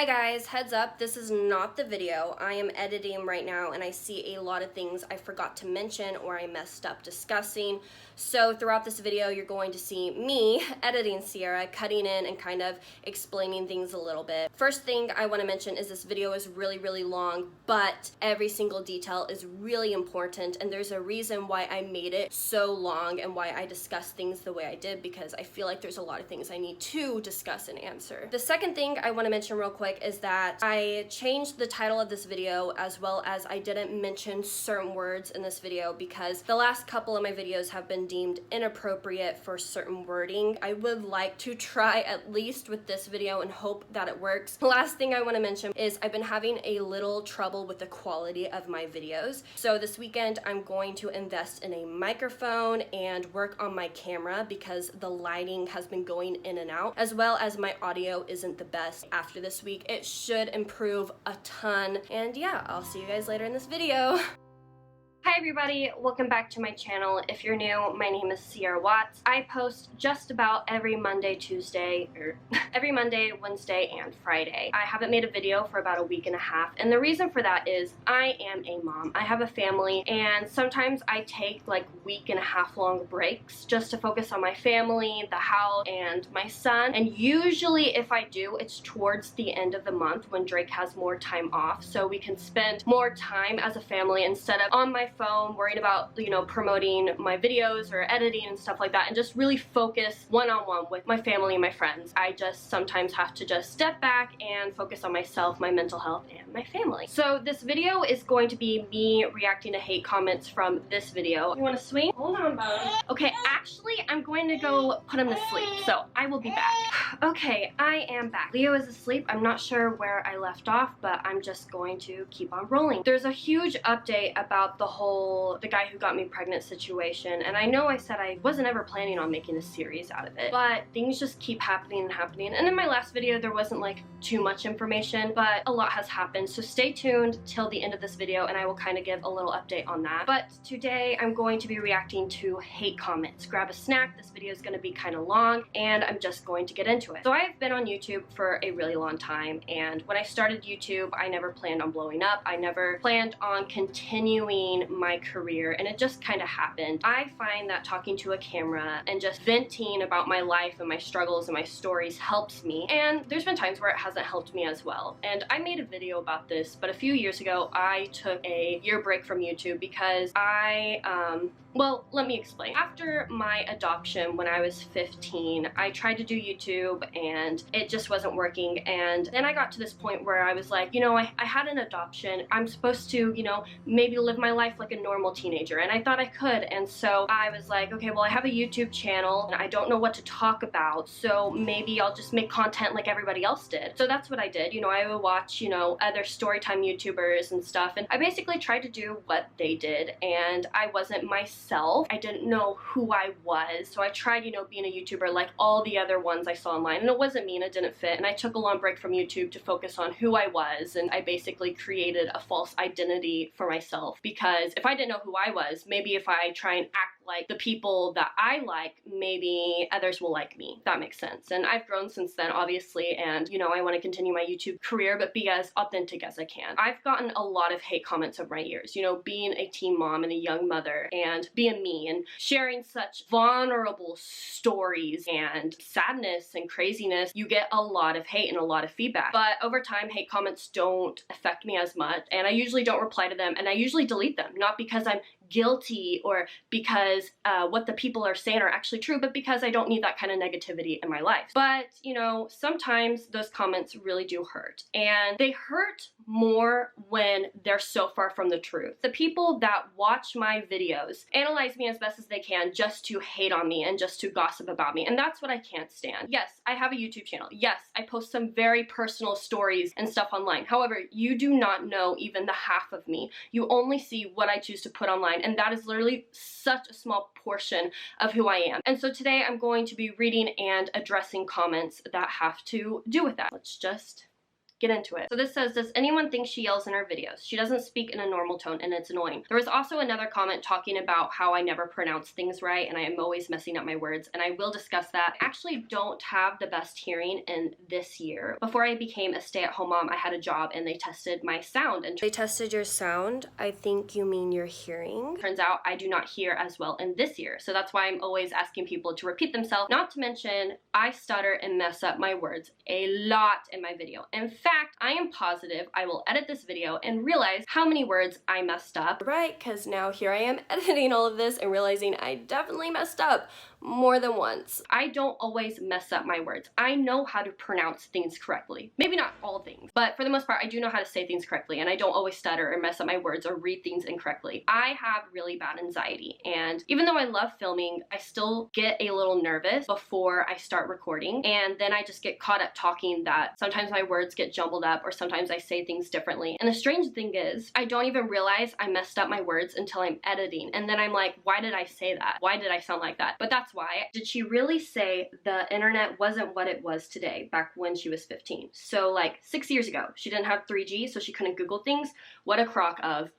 Hi guys, heads up, this is not the video. I am editing right now and I see a lot of things I forgot to mention or I messed up discussing. So throughout this video, you're going to see me editing Sierra, cutting in and kind of explaining things a little bit. First thing I want to mention is this video is really long, but every single detail is really important and there's a reason why I made it so long and why I discussed things the way I did, because I feel like there's a lot of things I need to discuss and answer. The second thing I want to mention real quick is that I changed the title of this video, as well as I didn't mention certain words in this video because the last couple of my videos have been deemed inappropriate for certain wording. I would like to try at least with this video and hope that it works. The last thing I want to mention is I've been having a little trouble with the quality of my videos. So this weekend I'm going to invest in a microphone and work on my camera because the lighting has been going in and out, as well as my audio isn't the best. After this week it should improve a ton, and yeah, I'll see you guys later in this video. Hi everybody, welcome back to my channel. If you're new, my name is Sierra Watts. I post just about every Monday, every Monday, Wednesday, and Friday. I haven't made a video for about a week and a half, and the reason for that is I am a mom. I have a family, and sometimes I take like week and a half long breaks just to focus on my family, the house, and my son. And usually if I do, it's towards the end of the month when Drake has more time off, so we can spend more time as a family instead of on my phone worried about, you know, promoting my videos or editing and stuff like that, and just really focus one-on-one with my family and my friends. I just sometimes have to just step back and focus on myself, my mental health, and my family. So this video is going to be me reacting to hate comments from this video. You want to swing? Hold on, bud. Okay, actually I'm going to go put him to sleep, so I will be back. Okay, I am back. Leo is asleep. I'm not sure where I left off, but I'm just going to keep on rolling. There's a huge update about the guy who got me pregnant situation, and I know I said I wasn't ever planning on making a series out of it, but things just keep happening and happening. And in my last video there wasn't like too much information, but a lot has happened, so stay tuned till the end of this video and I will kind of give a little update on that. But today I'm going to be reacting to hate comments. Grab a snack, this video is going to be kind of long and I'm just going to get into it. So I've been on YouTube for a really long time, and when I started YouTube I never planned on blowing up. I never planned on continuing my career, and it just kind of happened. I find that talking to a camera and just venting about my life and my struggles and my stories helps me, and there's been times where it hasn't helped me as well. And I made a video about this, but a few years ago I took a year break from YouTube because well, let me explain. After my adoption when I was 15, I tried to do YouTube and it just wasn't working, and then I got to this point where I was like, you know, I had an adoption. I'm supposed to, you know, maybe live my life like a normal teenager, and I thought I could. And so I was like, okay, well I have a YouTube channel and I don't know what to talk about, so maybe I'll just make content like everybody else did. So that's what I did. You know, I would watch, you know, other storytime YouTubers and stuff, and I basically tried to do what they did, and I wasn't myself. I didn't know who I was, so I tried, you know, being a YouTuber like all the other ones I saw online, and it wasn't me and it didn't fit, and I took a long break from YouTube to focus on who I was, and I basically created a false identity for myself, because if I didn't know who I was, maybe if I try and act like the people that I like, maybe others will like me. That makes sense. And I've grown since then, obviously, and you know, I want to continue my YouTube career but be as authentic as I can. I've gotten a lot of hate comments over my years, you know, being a teen mom and a young mother and being me and sharing such vulnerable stories and sadness and craziness. You get a lot of hate and a lot of feedback, but over time hate comments don't affect me as much, and I usually don't reply to them, and I usually delete them, not because I'm guilty or because what the people are saying are actually true, but because I don't need that kind of negativity in my life. But you know, sometimes those comments really do hurt, and they hurt more when they're so far from the truth. The people that watch my videos analyze me as best as they can just to hate on me and just to gossip about me, and that's what I can't stand. Yes, I have a YouTube channel. Yes, I post some very personal stories and stuff online. However, you do not know even the half of me. You only see what I choose to put online, and that is literally such a small portion of who I am. And so today I'm going to be reading and addressing comments that have to do with that. Let's just get into it. So this says, does anyone think she yells in her videos? She doesn't speak in a normal tone and it's annoying. There was also another comment talking about how I never pronounce things right and I am always messing up my words, and I will discuss that. I actually don't have the best hearing in this year. Before I became a stay-at-home mom, I had a job and they tested my sound. And they tested your sound? I think you mean your hearing. Turns out I do not hear as well in this year, so that's why I'm always asking people to repeat themselves. Not to mention, I stutter and mess up my words a lot in my video. In fact, I am positive I will edit this video and realize how many words I messed up. Right, because now here I am editing all of this and realizing I definitely messed up more than once. I don't always mess up my words. I know how to pronounce things correctly. Maybe not all things, but for the most part, I do know how to say things correctly, and I don't always stutter or mess up my words or read things incorrectly. I have really bad anxiety, and even though I love filming, I still get a little nervous before I start recording, and then I just get caught up talking that sometimes my words get jumbled up or sometimes I say things differently. And the strange thing is, I don't even realize I messed up my words until I'm editing, and then I'm like, why did I say that? Why did I sound like that? But that's why. Did she really say the internet wasn't what it was today back when she was 15? So like 6 years ago, she didn't have 3G, so she couldn't Google things. What a crock of,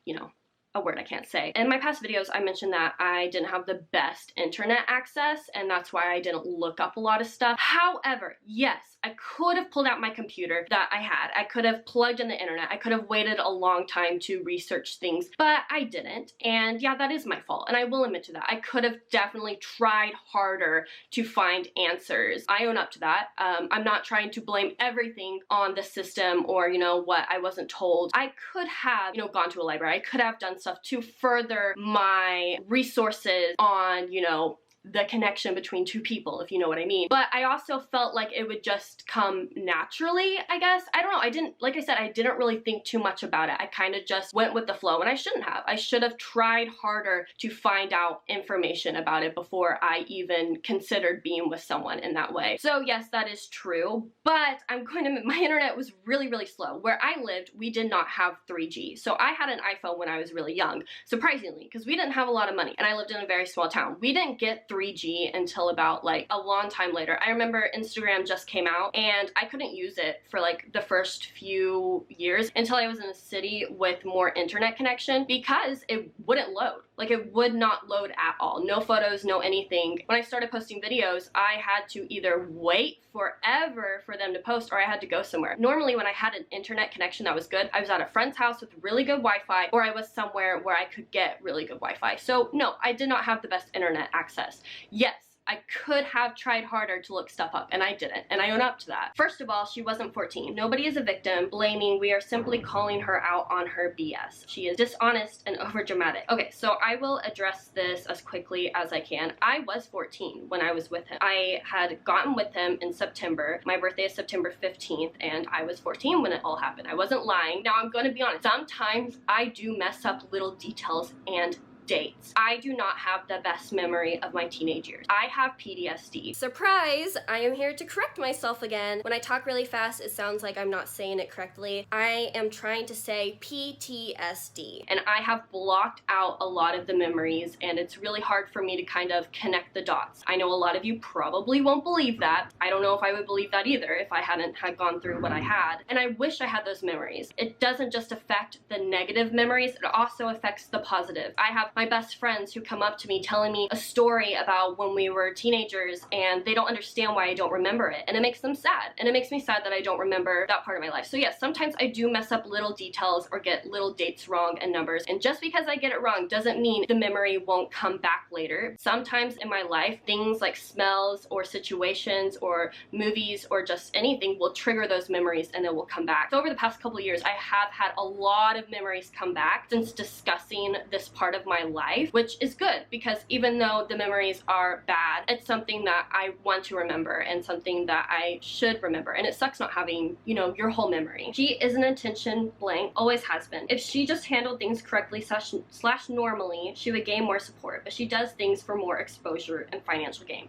you know, a word I can't say. In my past videos, I mentioned that I didn't have the best internet access, and that's why I didn't look up a lot of stuff. However, yes, I could have pulled out my computer that I had. I could have plugged in the internet. I could have waited a long time to research things, but I didn't. And yeah, that is my fault, and I will admit to that. I could have definitely tried harder to find answers. I own up to that. I'm not trying to blame everything on the system or, you know, what I wasn't told. I could have, you know, gone to a library. I could have done stuff to further my resources on, you know, the connection between two people, if you know what I mean. But I also felt like it would just come naturally, I guess. I don't know. I didn't, like I said, I didn't really think too much about it. I kind of just went with the flow, and I shouldn't have. I should have tried harder to find out information about it before I even considered being with someone in that way. So yes, that is true, but I'm going to admit my internet was really, really slow. Where I lived, we did not have 3G. So I had an iPhone when I was really young, surprisingly, because we didn't have a lot of money, and I lived in a very small town. We didn't get 3G until about like a long time later. I remember Instagram just came out and I couldn't use it for like the first few years until I was in a city with more internet connection because it wouldn't load. Like it would not load at all. No photos, no anything. When I started posting videos, I had to either wait forever for them to post or I had to go somewhere. Normally when I had an internet connection that was good, I was at a friend's house with really good Wi-Fi, or I was somewhere where I could get really good Wi-Fi. So no, I did not have the best internet access. Yes, I could have tried harder to look stuff up, and I didn't, and I own up to that. First of all, she wasn't 14. Nobody is a victim blaming. We are simply calling her out on her BS. She is dishonest and overdramatic. Okay, so I will address this as quickly as I can. I was 14 when I was with him. I had gotten with him in September. My birthday is September 15th, and I was 14 when it all happened. I wasn't lying. Now, I'm gonna be honest. Sometimes I do mess up little details and dates. I do not have the best memory of my teenage years. I have PTSD. Surprise! I am here to correct myself again. When I talk really fast, it sounds like I'm not saying it correctly. I am trying to say PTSD. And I have blocked out a lot of the memories, and it's really hard for me to kind of connect the dots. I know a lot of you probably won't believe that. I don't know if I would believe that either if I hadn't gone through what I had. And I wish I had those memories. It doesn't just affect the negative memories, it also affects the positive. I have my best friends who come up to me telling me a story about when we were teenagers and they don't understand why I don't remember it, and it makes them sad, and it makes me sad that I don't remember that part of my life. So yes, sometimes I do mess up little details or get little dates wrong and numbers, and just because I get it wrong doesn't mean the memory won't come back later. Sometimes in my life, things like smells or situations or movies or just anything will trigger those memories and it will come back. So over the past couple of years, I have had a lot of memories come back since discussing this part of my life, which is good because even though the memories are bad, it's something that I want to remember and something that I should remember. And it sucks not having, you know, your whole memory. She is an attention blank, always has been. If she just handled things correctly slash normally, she would gain more support, but she does things for more exposure and financial gain.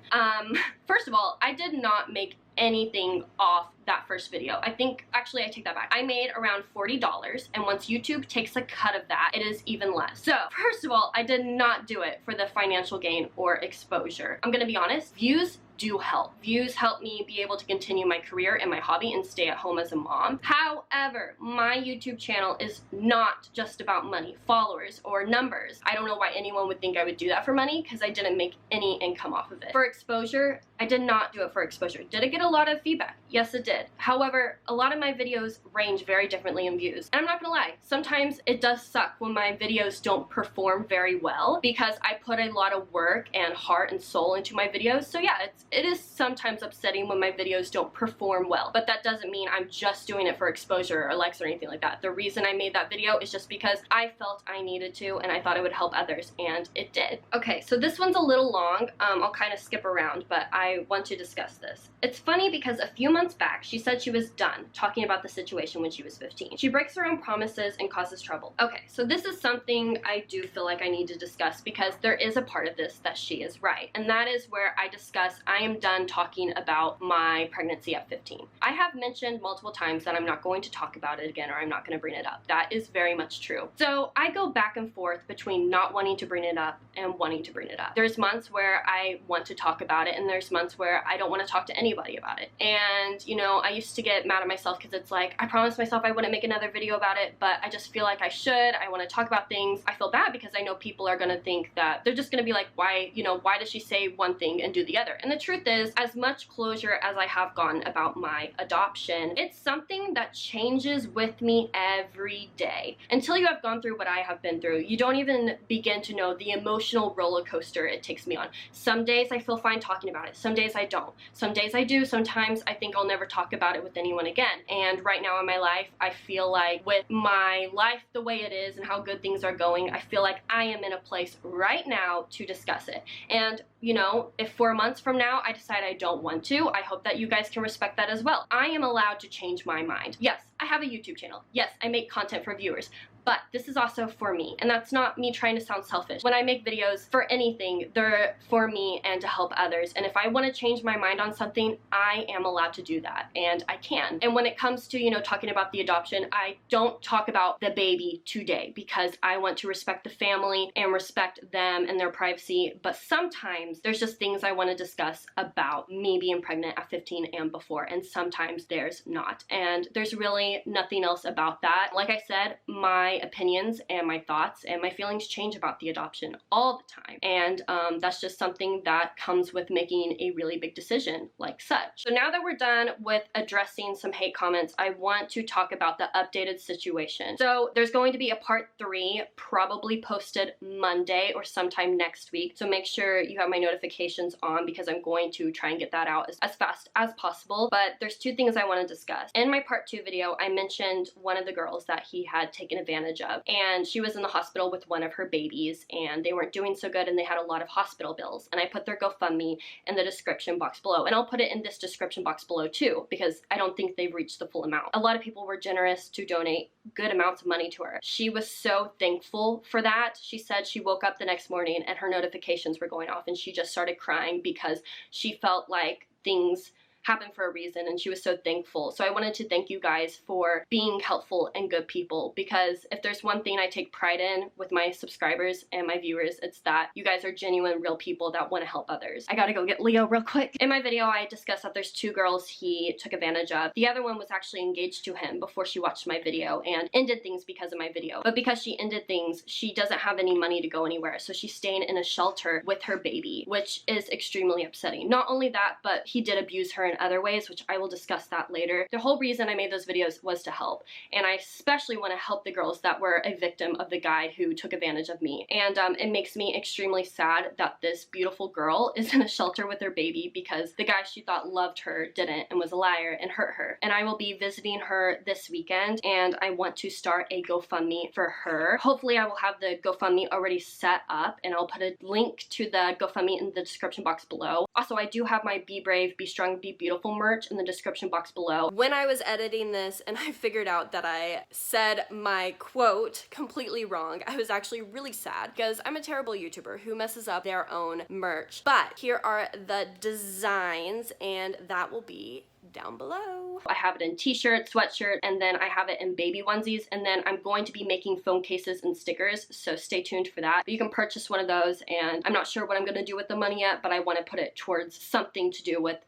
First of all, I did not make anything off that first video. I think, actually I take that back. I made around $40, and once YouTube takes a cut of that, it is even less. So first of all, I did not do it for the financial gain or exposure. I'm gonna be honest, views do help. Views help me be able to continue my career and my hobby and stay at home as a mom. However, my YouTube channel is not just about money, followers, or numbers. I don't know why anyone would think I would do that for money, because I didn't make any income off of it. For exposure, I did not do it for exposure. Did it get a lot of feedback? Yes, it did. However, a lot of my videos range very differently in views. And I'm not gonna lie, sometimes it does suck when my videos don't perform very well, because I put a lot of work and heart and soul into my videos. So yeah, it is sometimes upsetting when my videos don't perform well, but that doesn't mean I'm just doing it for exposure or likes or anything like that. The reason I made that video is just because I felt I needed to, and I thought it would help others, and it did. Okay, so this one's a little long. I'll kind of skip around, but I want to discuss this. It's funny because a few months back, she said she was done talking about the situation when she was 15. She breaks her own promises and causes trouble. Okay, so this is something I do feel like I need to discuss, because there is a part of this that she is right, and that is where I discuss I am done talking about my pregnancy at 15. I have mentioned multiple times that I'm not going to talk about it again, or I'm not going to bring it up. That is very much true. So I go back and forth between not wanting to bring it up and wanting to bring it up. There's months where I want to talk about it, and there's months where I don't want to talk to anybody about it. And, you know, I used to get mad at myself because it's like, I promised myself I wouldn't make another video about it, but I just feel like I should. I want to talk about things. I feel bad because I know people are going to think that they're just going to be like, why, you know, why does she say one thing and do the other? And the truth is, as much closure as I have gotten about my adoption, it's something that changes with me every day. Until you have gone through what I have been through, you don't even begin to know the emotional roller coaster it takes me on. Some days I feel fine talking about it. Some days I don't. Some days I do. Sometimes I think I'll never talk about it with anyone again. And right now in my life, I feel like with my life the way it is and how good things are going, I feel like I am in a place right now to discuss it. And you know, if 4 months from now I decide I don't want to, I hope that you guys can respect that as well. I am allowed to change my mind. Yes, I have a YouTube channel. Yes, I make content for viewers. But this is also for me, and that's not me trying to sound selfish. When I make videos for anything, they're for me and to help others. And if I want to change my mind on something, I am allowed to do that, and I can. And when it comes to, you know, talking about the adoption, I don't talk about the baby today because I want to respect the family and respect them and their privacy. But sometimes there's just things I want to discuss about me being pregnant at 15 and before, and sometimes there's not. And there's really nothing else about that. Like I said, my opinions and my thoughts and my feelings change about the adoption all the time, and that's just something that comes with making a really big decision like such. So now that we're done with addressing some hate comments, I want to talk about the updated situation. So there's going to be a part 3 probably posted Monday or sometime next week, so make sure you have my notifications on because I'm going to try and get that out as fast as possible. But there's 2 things I want to discuss. In my part 2 video, I mentioned one of the girls that he had taken advantage of, and she was in the hospital with one of her babies, and they weren't doing so good, and they had a lot of hospital bills, and I put their GoFundMe in the description box below, and I'll put it in this description box below too, because I don't think they've reached the full amount. A lot of people were generous to donate good amounts of money to her. She was so thankful for that. She said she woke up the next morning and her notifications were going off, and she just started crying because she felt like things happened for a reason, and she was so thankful. So I wanted to thank you guys for being helpful and good people, because if there's one thing I take pride in with my subscribers and my viewers, it's that you guys are genuine, real people that want to help others. I gotta go get Leo real quick. In my video, I discussed that there's 2 girls he took advantage of. The other one was actually engaged to him before she watched my video and ended things because of my video. But because she ended things, she doesn't have any money to go anywhere, so she's staying in a shelter with her baby, which is extremely upsetting. Not only that, but he did abuse her in other ways, which I will discuss that later. The whole reason I made those videos was to help, and I especially want to help the girls that were a victim of the guy who took advantage of me. And it makes me extremely sad that this beautiful girl is in a shelter with her baby because the guy she thought loved her didn't, and was a liar and hurt her. And I will be visiting her this weekend, and I want to start a GoFundMe for her. Hopefully I will have the GoFundMe already set up, and I'll put a link to the GoFundMe in the description box below. Also, I do have my Be Brave, Be Strong, Be Beautiful merch in the description box below. When I was editing this and I figured out that I said my quote completely wrong, I was actually really sad because I'm a terrible YouTuber who messes up their own merch. But here are the designs, and that will be down below. I have it in t-shirt, sweatshirt, and then I have it in baby onesies, and then I'm going to be making phone cases and stickers, so stay tuned for that. But you can purchase one of those, and I'm not sure what I'm gonna do with the money yet, but I want to put it towards something to do with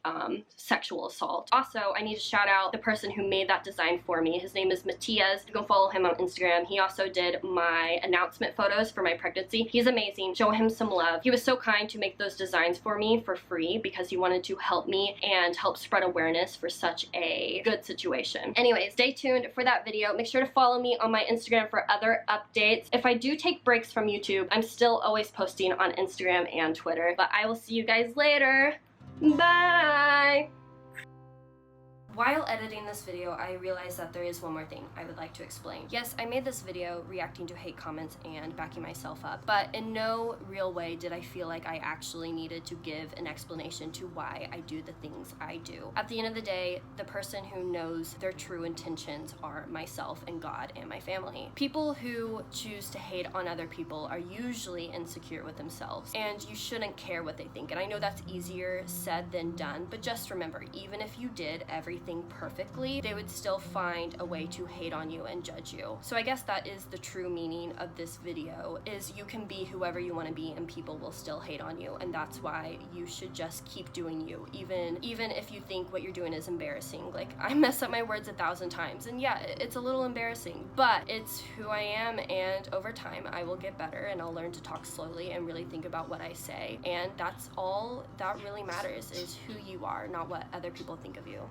sexual assault. Also, I need to shout out the person who made that design for me. His name is Matthias. You can follow him on Instagram. He also did my announcement photos for my pregnancy. He's amazing. Show him some love. He was so kind to make those designs for me for free because he wanted to help me and help spread awareness for such a good situation. Anyways, stay tuned for that video. Make sure to follow me on my Instagram for other updates. If I do take breaks from YouTube, I'm still always posting on Instagram and Twitter. But I will see you guys later. Bye! While editing this video, I realized that there is one more thing I would like to explain. Yes, I made this video reacting to hate comments and backing myself up, but in no real way did I feel like I actually needed to give an explanation to why I do the things I do. At the end of the day, the person who knows their true intentions are myself and God and my family. People who choose to hate on other people are usually insecure with themselves, and you shouldn't care what they think. And I know that's easier said than done, but just remember, even if you did everything perfectly, they would still find a way to hate on you and judge you. So I guess that is the true meaning of this video, is you can be whoever you want to be and people will still hate on you, and that's why you should just keep doing you, even if you think what you're doing is embarrassing. Like, I mess up my words 1,000 times, and yeah, it's a little embarrassing, but it's who I am, and over time I will get better and I'll learn to talk slowly and really think about what I say, and that's all that really matters, is who you are, not what other people think of you.